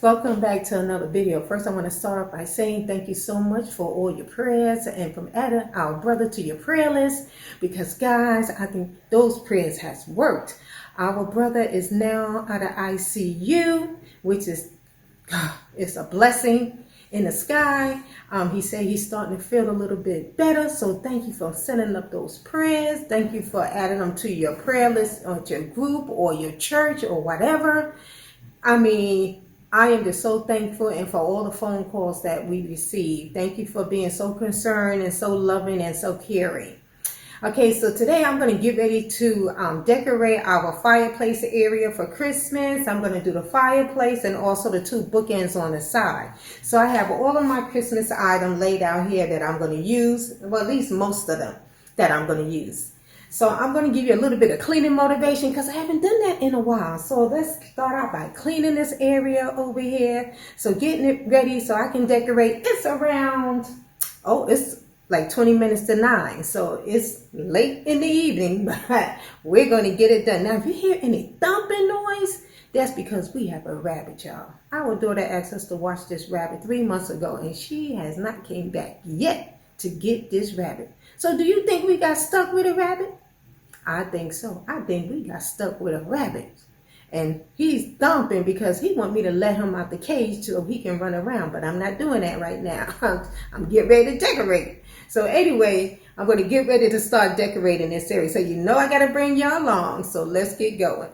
welcome back to another video. First, I want to start off by saying thank you so much for all your prayers and from adding our brother to your prayer list, because guys, I think those prayers has worked. Our brother is now out of ICU, which is it's a blessing in the sky. He said he's starting to feel a little bit better, so thank you for sending up those prayers. Thank you for adding them to your prayer list or your group or your church or whatever. I mean, I am just so thankful, and for all the phone calls that we received. Thank you for being so concerned and so loving and so caring. Okay, so today I'm going to get ready to decorate our fireplace area for Christmas. I'm going to do the fireplace and also the two bookends on the side. So I have all of my Christmas items laid out here that I'm going to use, well, at least most of them that I'm going to use. So I'm going to give you a little bit of cleaning motivation because I haven't done that in a while. So let's start out by cleaning this area over here. So getting it ready so I can decorate. It's around, it's like 20 minutes to 9. So it's late in the evening, but we're going to get it done. Now, if you hear any thumping noise, that's because we have a rabbit, y'all. Our daughter asked us to watch this rabbit 3 months ago, and she has not came back yet to get this rabbit. So do you think we got stuck with a rabbit? I think so. I think we got stuck with a rabbit. And he's thumping because he want me to let him out the cage so he can run around. But I'm not doing that right now. I'm getting ready to decorate. So anyway, I'm going to get ready to start decorating this area. So you know I got to bring y'all along. So let's get going.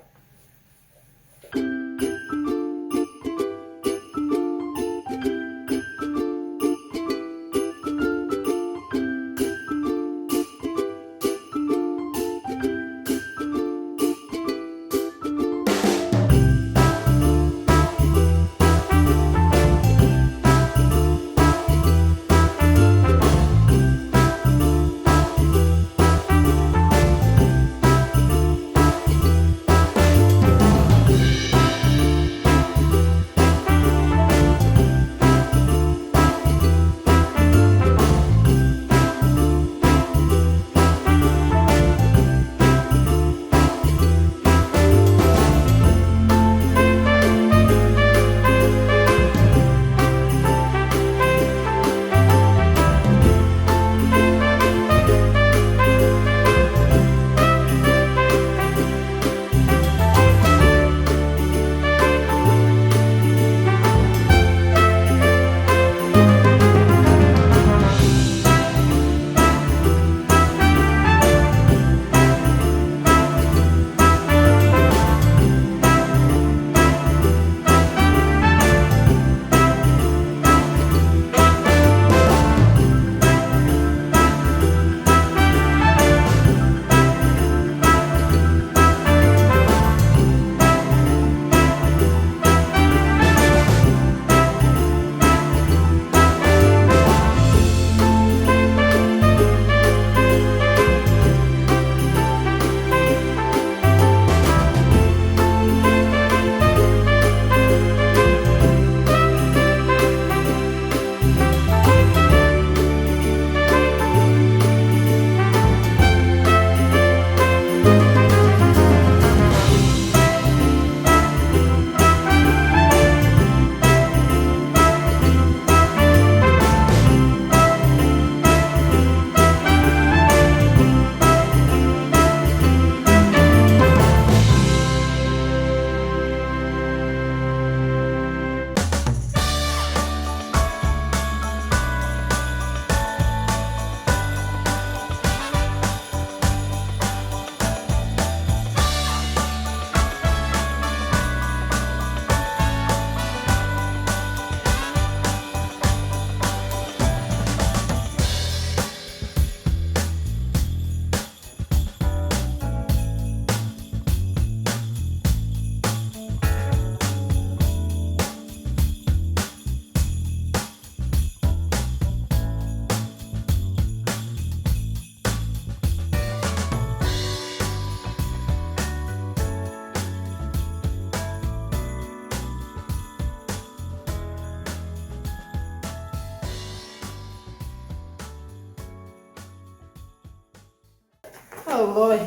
Oh Lord,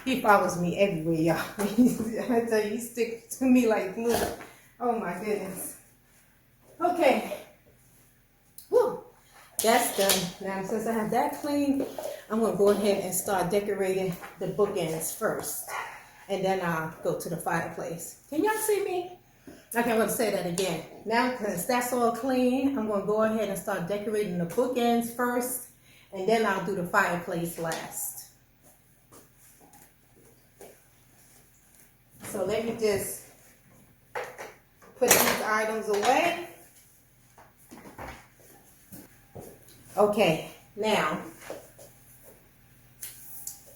he follows me everywhere, y'all. I tell you, he sticks to me like glue. Oh my goodness. Okay. Whew. That's done. Now, since I have that clean, I'm going to go ahead and start decorating the bookends first. And then I'll go to the fireplace. Can y'all see me? Okay, I'm going to say that again. Now, because that's all clean, I'm going to go ahead and start decorating the bookends first. And then I'll do the fireplace last. So let me just put these items away. Okay, now,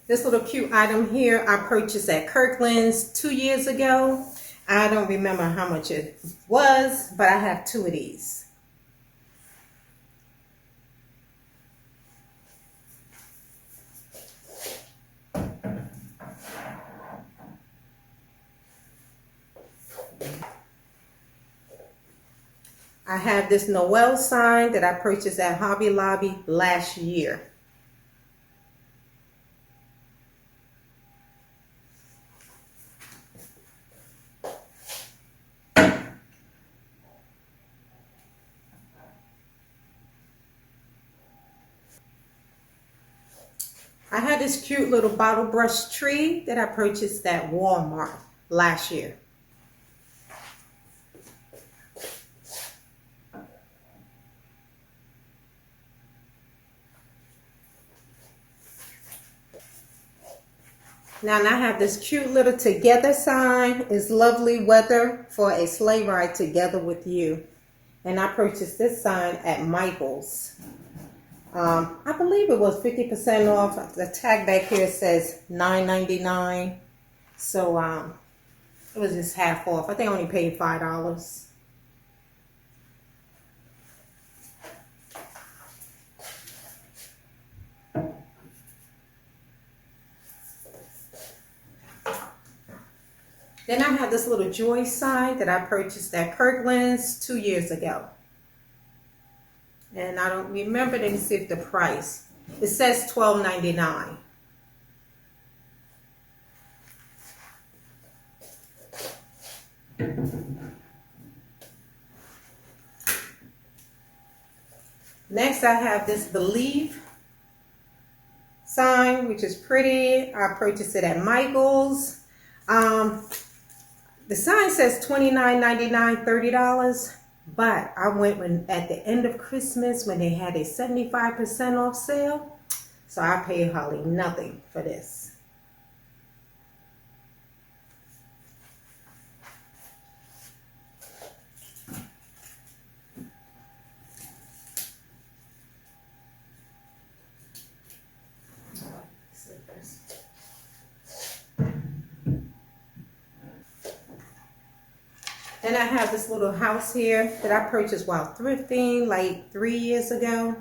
this little cute item here I purchased at Kirkland's 2 years ago. I don't remember how much it was, but I have 2 of these. I have this Noel sign that I purchased at Hobby Lobby last year. I had this cute little bottle brush tree that I purchased at Walmart last year. Now I have this cute little together sign. It's lovely weather for a sleigh ride together with you. And I purchased this sign at Michael's. I believe it was 50% off. The tag back here says $9.99. So it was just half off. I think I only paid $5. Then I have this little joy sign that I purchased at Kirkland's 2 years ago. And I don't remember, let me see if the price. It says $12.99. Next I have this Believe sign, which is pretty. I purchased it at Michael's. The sign says $29.99, $30, but I went at the end of Christmas when they had a 75% off sale, so I paid hardly nothing for this. Then I have this little house here that I purchased while thrifting like 3 years ago.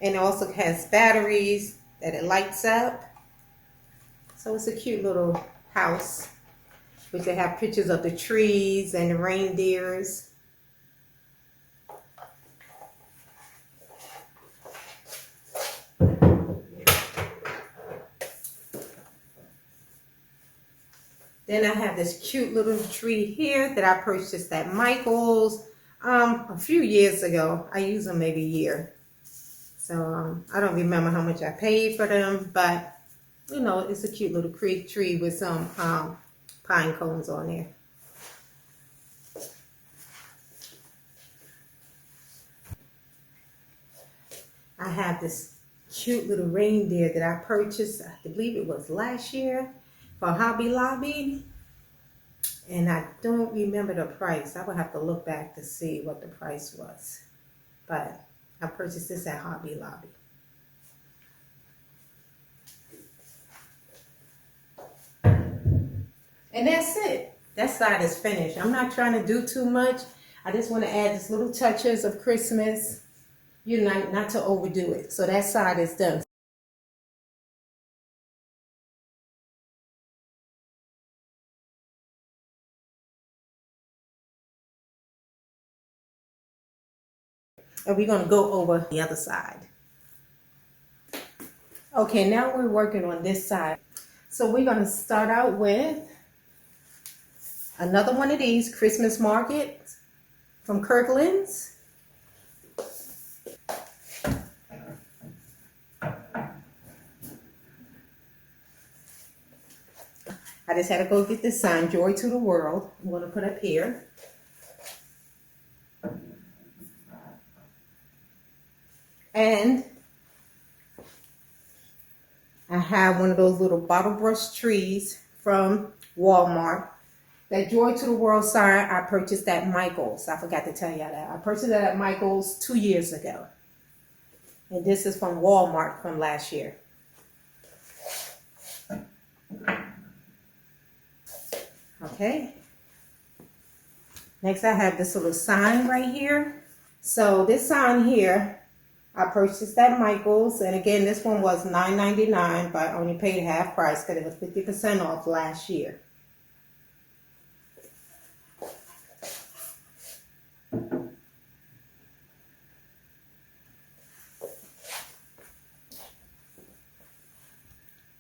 And it also has batteries that it lights up. So it's a cute little house, which they have pictures of the trees and the reindeers. Then I have this cute little tree here that I purchased at Michael's a few years ago. I used them maybe a year. So I don't remember how much I paid for them, but you know, it's a cute little tree with some pine cones on there. I have this cute little reindeer that I purchased, I believe it was last year, for Hobby Lobby, and I don't remember the price. I would have to look back to see what the price was, but I purchased this at Hobby Lobby. And that's it. That side is finished. I'm not trying to do too much. I just want to add this little touches of Christmas, you know, not to overdo it. So that side is done. And we're going to go over the other side. Okay, now we're working on this side. So we're going to start out with another one of these Christmas markets. from Kirkland's. I just had to go get this sign, Joy to the World. I'm going to put up here. And I have one of those little bottle brush trees from Walmart. That Joy to the World sign, I purchased at Michael's. I forgot to tell y'all that. I purchased that at Michael's 2 years ago. And this is from Walmart from last year. Okay. Next I have this little sign right here. So this sign here, I purchased at Michael's. And again, this one was $9.99, but I only paid half price because it was 50% off last year.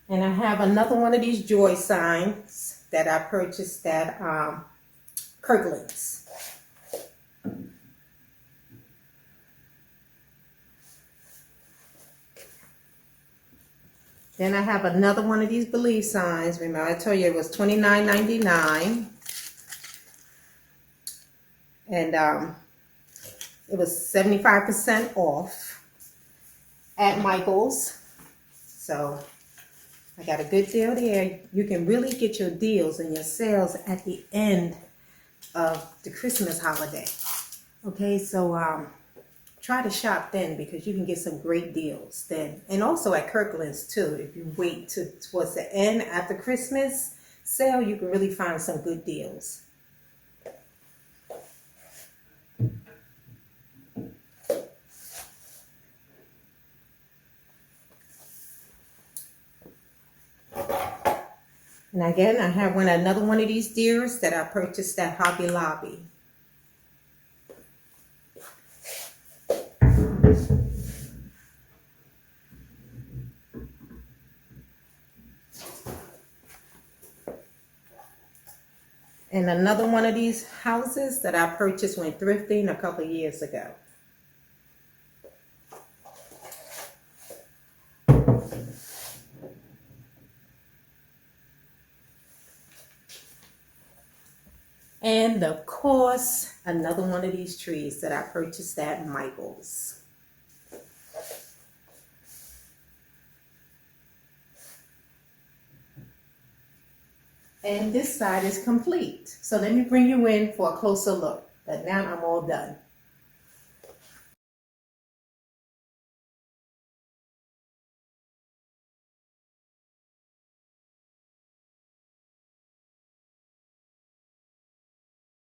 And I have another one of these joy signs that I purchased at Kirkland's. Then I have another one of these believe signs. Remember, I told you it was $29.99. And it was 75% off at Michael's. So I got a good deal there. You can really get your deals and your sales at the end of the Christmas holiday. Okay, so try to shop then because you can get some great deals then. And also at Kirkland's too. If you wait towards the end after Christmas sale, you can really find some good deals. And again, I have another one of these deers that I purchased at Hobby Lobby. And another one of these houses that I purchased when thrifting a couple of years ago. And of course, another one of these trees that I purchased at Michael's. And this side is complete. So let me bring you in for a closer look. But now I'm all done.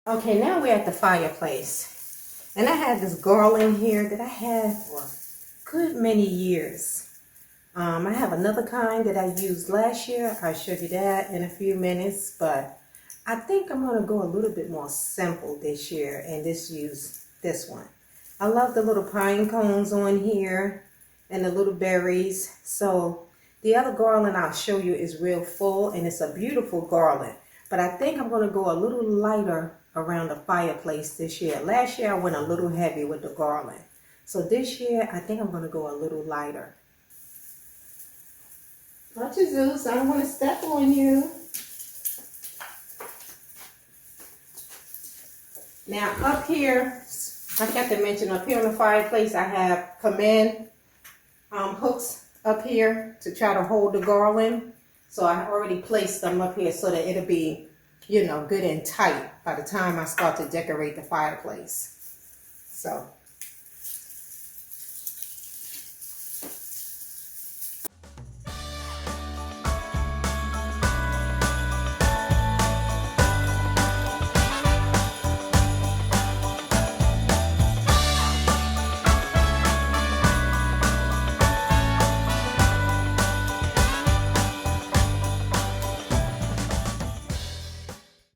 Okay, now we're at the fireplace. And I have this garland here that I had for a good many years. I have another kind that I used last year. I'll show you that in a few minutes. But I think I'm going to go a little bit more simple this year and just use this one. I love the little pine cones on here and the little berries. So the other garland I'll show you is real full and it's a beautiful garland. But I think I'm going to go a little lighter around the fireplace this year. Last year I went a little heavy with the garland. So this year I think I'm going to go a little lighter. Watch your Zeus, I don't want to step on you. Now up here, I forgot to mention up here on the fireplace I have command hooks up here to try to hold the garland. So I already placed them up here so that it'll be, you know, good and tight by the time I start to decorate the fireplace. So.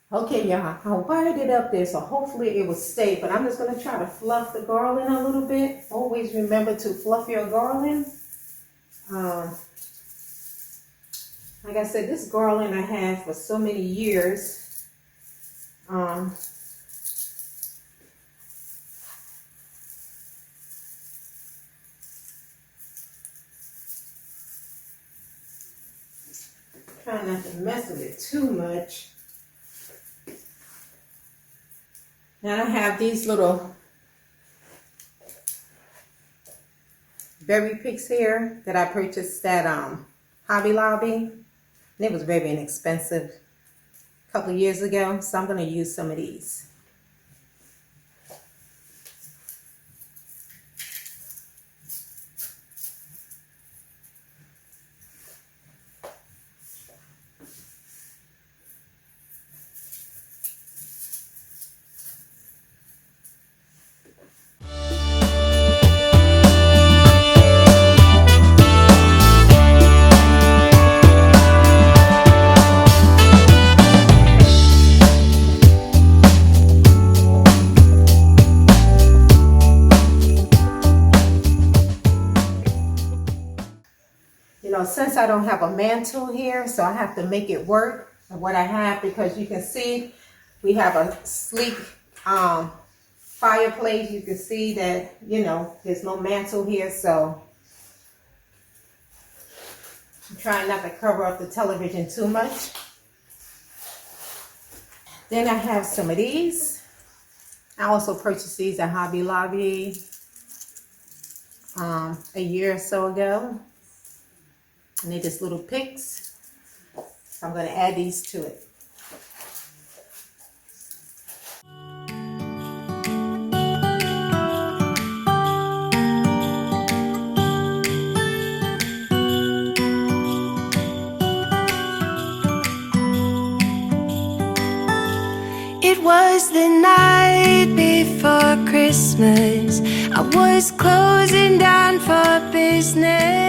Okay, y'all, I wired it up there, so hopefully it will stay, but I'm just going to try to fluff the garland a little bit. Always remember to fluff your garland. Like I said, this garland I had for so many years. trying not to mess with it too much. Now I have these little berry picks here that I purchased at Hobby Lobby. And it was very inexpensive a couple of years ago, so I'm going to use some of these. Since I don't have a mantle here, so I have to make it work with what I have, because you can see we have a sleek fireplace. You can see that, there's no mantle here, so I'm trying not to cover up the television too much. Then I have some of these. I also purchased these at Hobby Lobby a year or so ago. And they're just little picks. So I'm going to add these to it. It was the night before Christmas. I was closing down for business.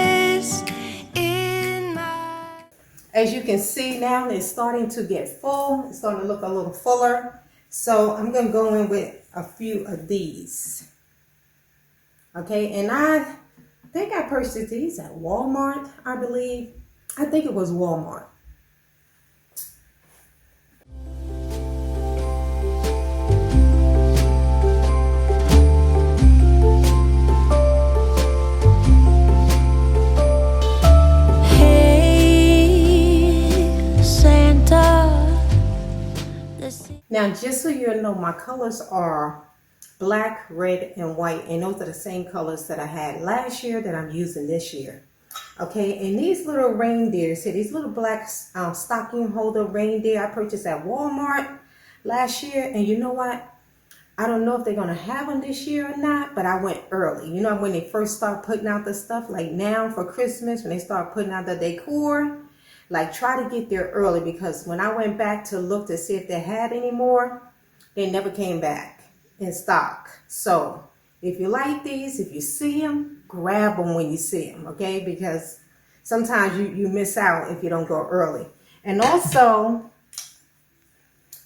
As you can see now, it's starting to get full. It's starting to look a little fuller. So I'm going to go in with a few of these. Okay, and I think I purchased these at Walmart, I believe. I think it was Walmart. Now, just so you know, my colors are black, red, and white, and those are the same colors that I had last year that I'm using this year. Okay, and these little reindeers here, these little black stocking holder reindeer, I purchased at Walmart last year, and you know what? I don't know if they're going to have them this year or not, but I went early. You know, when they first start putting out the stuff, like now for Christmas, when they start putting out the decor, like try to get there early, because when I went back to look to see if they had any more, they never came back in stock. So if you like these, if you see them, grab them when you see them, okay? Because sometimes you miss out if you don't go early. And also,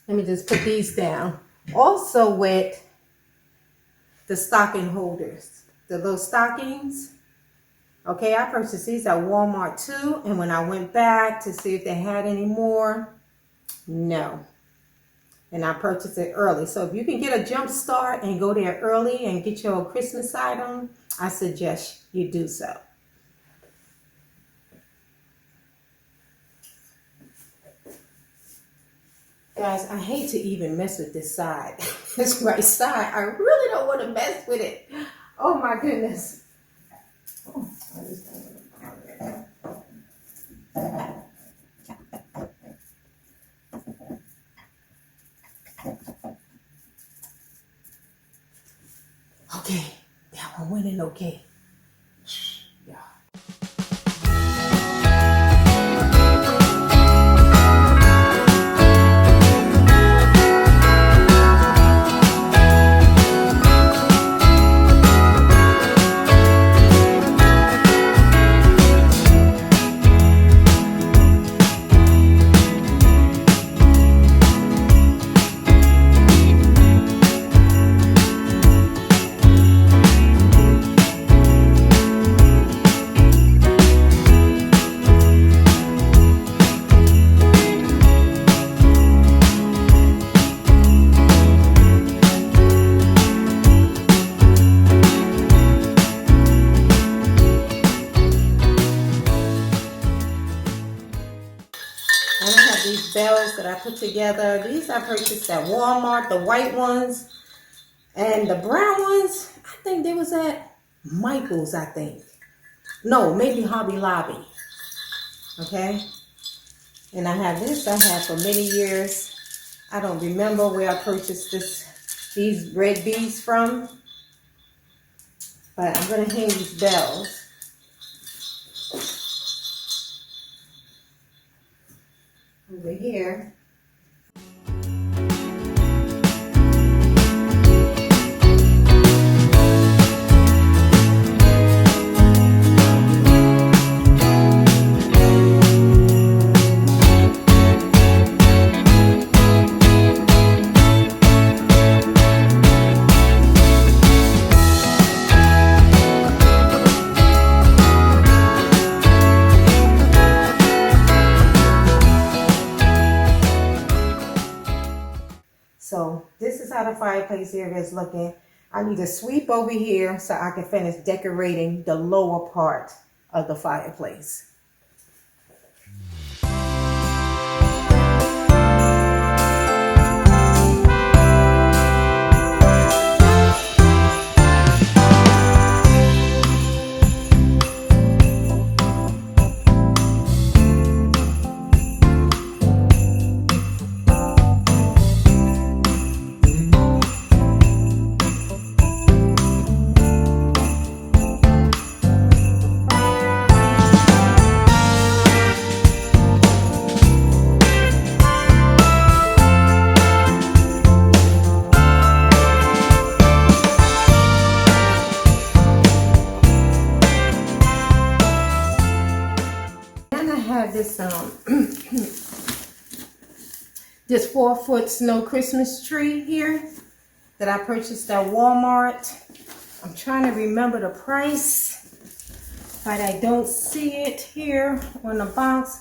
let me just put these down. Also with the stocking holders, the little stockings. Okay, I purchased these at Walmart too, and when I went back to see if they had any more, no. And I purchased it early. So if you can get a jump start and go there early and get your Christmas item, I suggest you do so. Guys, I hate to even mess with this side. This right side, I really don't want to mess with it. Oh my goodness. Oh, okay, that one went in okay. Yeah. these bells that I put together. These I purchased at Walmart, the white ones. And the brown ones, I think they was at Michael's, I think. No, maybe Hobby Lobby. Okay? And I have this I had for many years. I don't remember where I purchased these red beads from. But I'm going to hang these bells. Over here. So this is how the fireplace area is looking. I need to sweep over here so I can finish decorating the lower part of the fireplace. This this 4-foot snow Christmas tree here that I purchased at Walmart. I'm trying to remember the price, but I don't see it here on the box.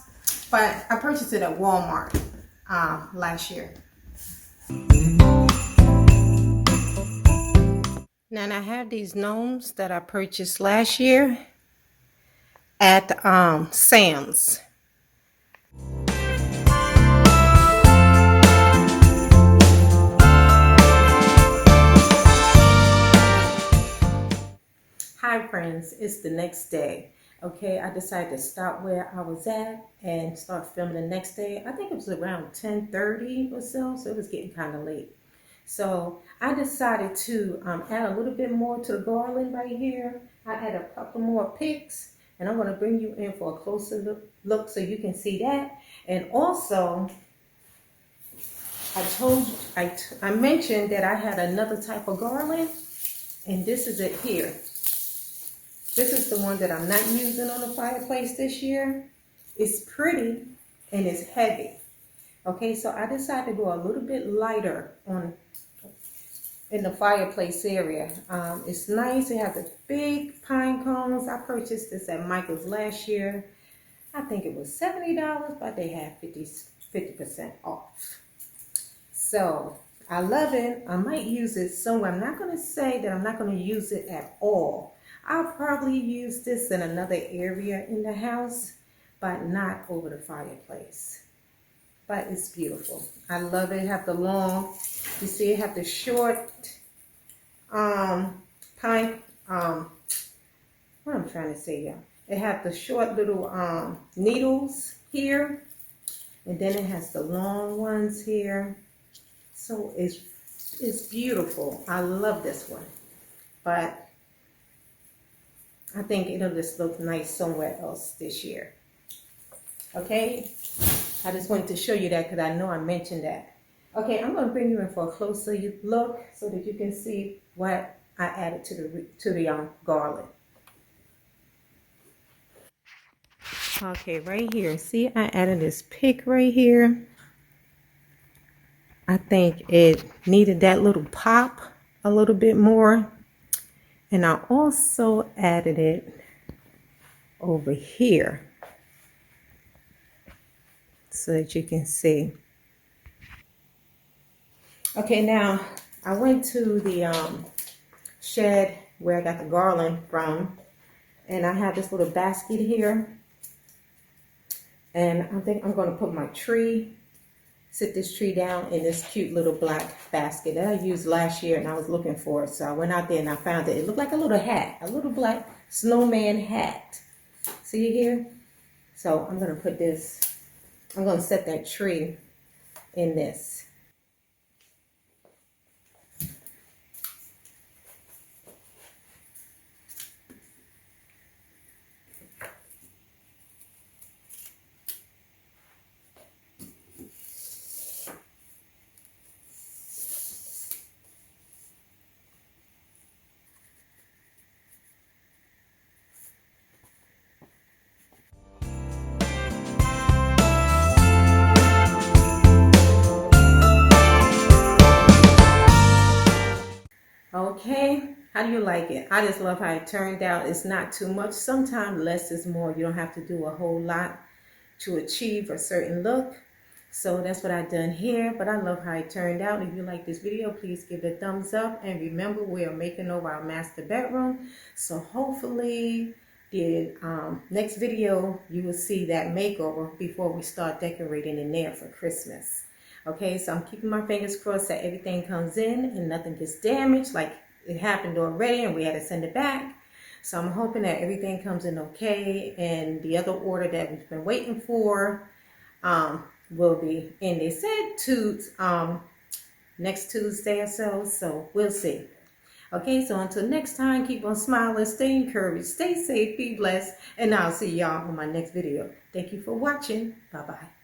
But I purchased it at Walmart last year. Now I have these gnomes that I purchased last year at Sam's. Hi friends, it's the next day. Okay, I decided to stop where I was at and start filming the next day. I think it was around 10:30 or so it was getting kind of late. So I decided to add a little bit more to the garland right here. I added a couple more picks, and I'm going to bring you in for a closer look so you can see that. And also, I mentioned that I had another type of garland, and this is it here. This is the one that I'm not using on the fireplace this year. It's pretty and it's heavy. Okay, so I decided to go a little bit lighter in the fireplace area. It's nice. It has the big pine cones. I purchased this at Michael's last year. I think it was $70, but they had 50% off. So I love it. I might use it somewhere. I'm not going to say that I'm not going to use it at all. I'll probably use this in another area in the house, but not over the fireplace. But it's beautiful. I love it. It have the long, you see it have the short pine, what I'm trying to say, y'all. It have the short little needles here, and then it has the long ones here. So it's beautiful. I love this one, but I think it'll just look nice somewhere else this year. Okay, I just wanted to show you that because I know I mentioned that. Okay, I'm going to bring you in for a closer look so that you can see what I added to the garland. Okay, right here, see I added this pick right here. I think it needed that little pop a little bit more. And I also added it over here so that you can see. Okay, now I went to the shed where I got the garland from, and I have this little basket here. And I think I'm going to put my tree sit this tree down in this cute little black basket that I used last year, and I was looking for it. So I went out there and I found it. It looked like a little hat, a little black snowman hat. See it here? So I'm going to put this, I'm going to set that tree in this. Okay, how do you like it? I just love how it turned out. It's not too much. Sometimes less is more. You don't have to do a whole lot to achieve a certain look. So that's what I've done here, but I love how it turned out. If you like this video, please give it a thumbs up. And remember, we are making over our master bedroom. So hopefully the next video, you will see that makeover before we start decorating in there for Christmas. Okay, so I'm keeping my fingers crossed that everything comes in and nothing gets damaged like it happened already and we had to send it back. So I'm hoping that everything comes in okay, and the other order that we've been waiting for will be in. They said next Tuesday or so, so we'll see. Okay, so until next time, keep on smiling, stay encouraged, stay safe, be blessed, and I'll see y'all on my next video. Thank you for watching. Bye-bye.